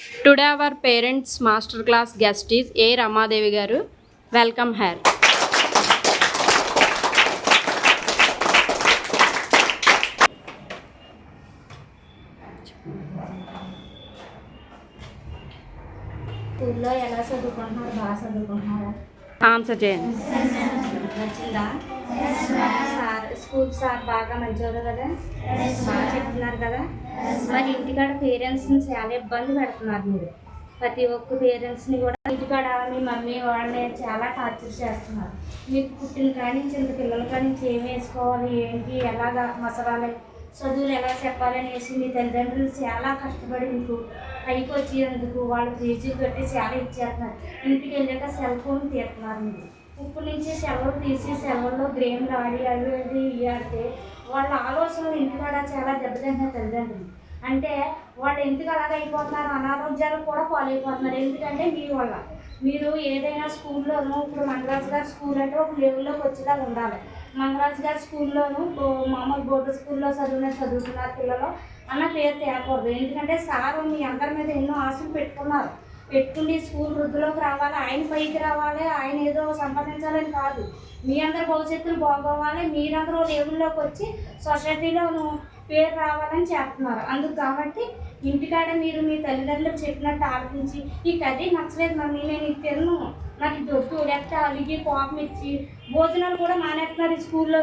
Today our parents master class guest is A. Ramadevi garu. Welcome her. స్కూల్లో ఎలా చదువుకుంటున్నారు? బాగా చదువుకుంటున్నారా? ఆన్సర్ చేయండి. నచ్చిందా? స్కూల్ సార్ బాగా మంచివారు కదా? బాగా చెప్తున్నారు కదా? మరి ఇంటికాడ పేరెంట్స్ని చాలా ఇబ్బంది పెడుతున్నారు మీరు. ప్రతి ఒక్క పేరెంట్స్ని కూడా ఇంటికాడ మీ మమ్మీ వాళ్ళని చాలా టార్చర్ చేస్తున్నారు. మీకు పుట్టిన కాడి నుంచి ఇంత పిల్లల కాడి నుంచి ఏం వేసుకోవాలి, ఏంటి, ఎలాగా మసలాలి, చదువులు ఎలా చెప్పాలనేసి మీ తల్లిదండ్రులు చాలా కష్టపడి మీకు పైకి వచ్చేందుకు వాళ్ళు ఫీజులు పెట్టి చాలా ఇచ్చేస్తున్నారు. ఇంటికి వెళ్ళాక సెల్ ఫోన్ తీస్తున్నారు. మీరు ఇప్పుడు నుంచి సెలవులు తీసి సెలవుల్లో గేమ్లు ఆడి అవి ఇవి ఆడితే వాళ్ళ ఆలోచనలు ఇంటికాడ చాలా దెబ్బతింటున్నారు తల్లిదండ్రులు. అంటే వాళ్ళు ఎందుకు అలాగ అయిపోతున్నారు, అనారోగ్యాలకు కూడా పాలైపోతున్నారు. ఎందుకంటే మీ వల్ల మీరు ఏదైనా స్కూల్లోనూ ఇప్పుడు మంగరాజు గారి స్కూల్ అంటే ఒక లెవెల్లోకి వచ్చేలా ఉండాలి. మంగరాజు గారి స్కూల్లోనూ మామూలు బోర్డు స్కూల్లో చదువుతున్నారు పిల్లలు అన్న పేరు తేకూడదు. ఎందుకంటే సార్ మీ అందరి మీద ఎన్నో ఆశలు పెట్టుకుని స్కూల్ వృద్ధిలోకి రావాలి, ఆయన పైకి రావాలి, ఆయన ఏదో సంపాదించాలని కాదు, మీ అందరి భవిష్యత్తులు బాగోవాలి, మీరందరూ లెవెల్లోకి వచ్చి సొసైటీలోనూ పేరు రావాలని చేస్తున్నారు. అందుకు కాబట్టి ఇంటికాడ మీరు మీ తల్లిదండ్రులకు చెప్పినట్టు ఆలోచించి ఈ కర్రీ నచ్చలేదు మమ్మీ నేను ఇది తిన్ను, నాకు ఇది దొడ్డు లేకపోతే అలిగి కోపం ఇచ్చి భోజనాలు కూడా మానేస్తున్నారు ఈ స్కూల్లో.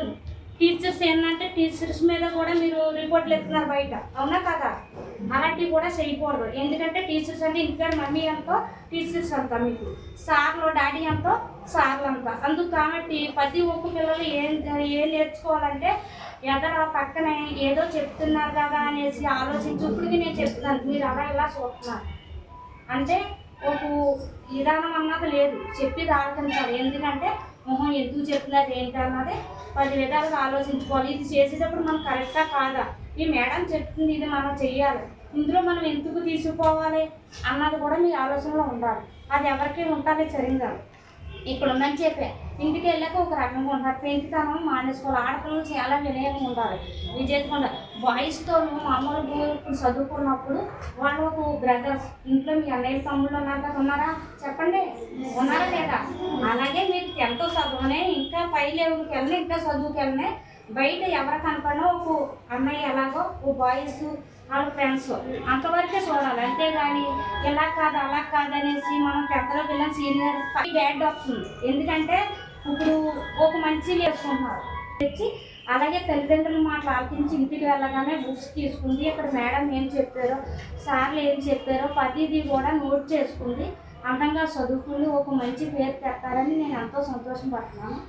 టీచర్స్ ఏంటంటే టీచర్స్ మీద కూడా మీరు రిపోర్ట్లు ఎత్తున్నారు బయట, అవునా కదా? అలాంటివి కూడా చేయకూడదు. ఎందుకంటే టీచర్స్ అంటే ఇంటికాడ మమ్మీ ఎంతో టీచర్స్ అంతా, మీకు సార్లు డాడీ ఎంతో సార్లు అంతా. అందుకు కాబట్టి ప్రతి ఒక్క పిల్లలు ఏం నేర్చుకోవాలంటే ఎదర పక్కనే ఏదో చెప్తున్నారు కదా అనేసి ఆలోచించి ఇప్పటికి నేను చెప్తున్నాను మీరు అలా ఇలా చూస్తున్నారు అంటే ఒక విధానం అన్నది లేదు, చెప్పేది ఆలోచించాలి. ఎందుకంటే ఎందుకు చెప్తున్నారు ఏంటి అన్నది 10 విధాలుగా ఆలోచించుకోవాలి. ఇది చేసేటప్పుడు మనం కరెక్టా కాదా, ఈ మేడం చెప్తుంది ఇది మనం చెయ్యాలి, ఇందులో మనం ఎందుకు తీసుకుపోవాలి అన్నది కూడా మీ ఆలోచనలో ఉండాలి. అది ఎవరికి ఉండాలి సరిగ్గా ఇక్కడ ఉందని చెప్పే ఇంటికి వెళ్ళాక ఒక రకంగా ఉంటారు. పెంచుతాను మానేసుకోవాలి. ఆడపిల్లలు చాలా వినయంగా ఉండాలి, విజేతగా ఉండాలి. బాయ్స్తో మామూలుగా చదువుకున్నప్పుడు వాళ్ళు ఒక బ్రదర్స్ ఇంట్లో మీ అన్నయ్య తమ్ముళ్ళు ఉన్నారు కదా, ఉన్నారా చెప్పండి, ఉన్నారా లేదా? అలాగే మీరు 10th చదువునే ఇంకా పై లెవెల్కి వెళ్ళినా ఇంకా చదువుకి వెళ్ళినా బయట ఎవరు కనపడినా ఒక అన్నయ్య ఎలాగో ఓ బాయ్స్ వాళ్ళ ఫ్రెండ్స్ అంతవరకే చూడాలి. అంతేగాని ఇలా కాదు అలా కాదనేసి మనం 10th పిల్లలు సీనియర్ బ్యాడ్ వస్తుంది. ఎందుకంటే ఇప్పుడు ఒక మంచి వేసుకుంటున్నారు తెచ్చి అలాగే తల్లిదండ్రులు మాటలు ఆలోచించి ఇంటికి వెళ్ళగానే బుక్స్ తీసుకుంది, ఇక్కడ మేడం ఏం చెప్పారో సార్లు ఏం చెప్పారో ప్రతిదీ కూడా నోట్ చేసుకుంది, అందంగా చదువుకుని ఒక మంచి పేరు పెట్టారని నేను ఎంతో సంతోషపడుతున్నాను.